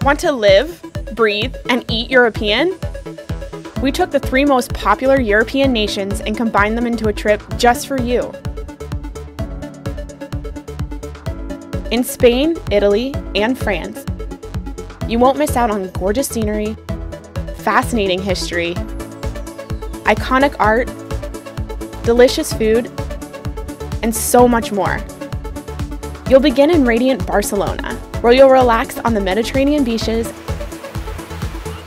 Want to live, breathe, and eat European? We took the 3 most popular European nations and combined them into a trip just for you. In Spain, Italy, and France, you won't miss out on gorgeous scenery, fascinating history, iconic art, delicious food, and so much more. You'll begin in radiant Barcelona, where you'll relax on the Mediterranean beaches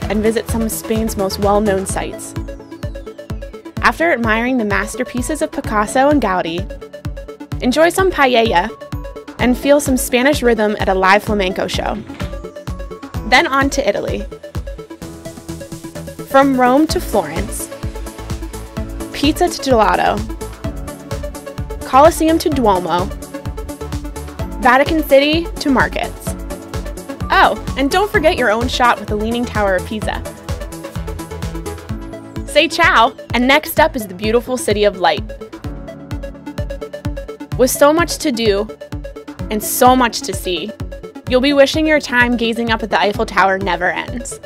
and visit some of Spain's most well-known sites. After admiring the masterpieces of Picasso and Gaudi, enjoy some paella and feel some Spanish rhythm at a live flamenco show. Then on to Italy. From Rome to Florence, pizza to gelato, Colosseum to Duomo, Vatican City to markets. Oh, and don't forget your own shot with the Leaning Tower of Pisa. Say ciao, and next up is the beautiful City of Light. With so much to do and so much to see, you'll be wishing your time gazing up at the Eiffel Tower never ends.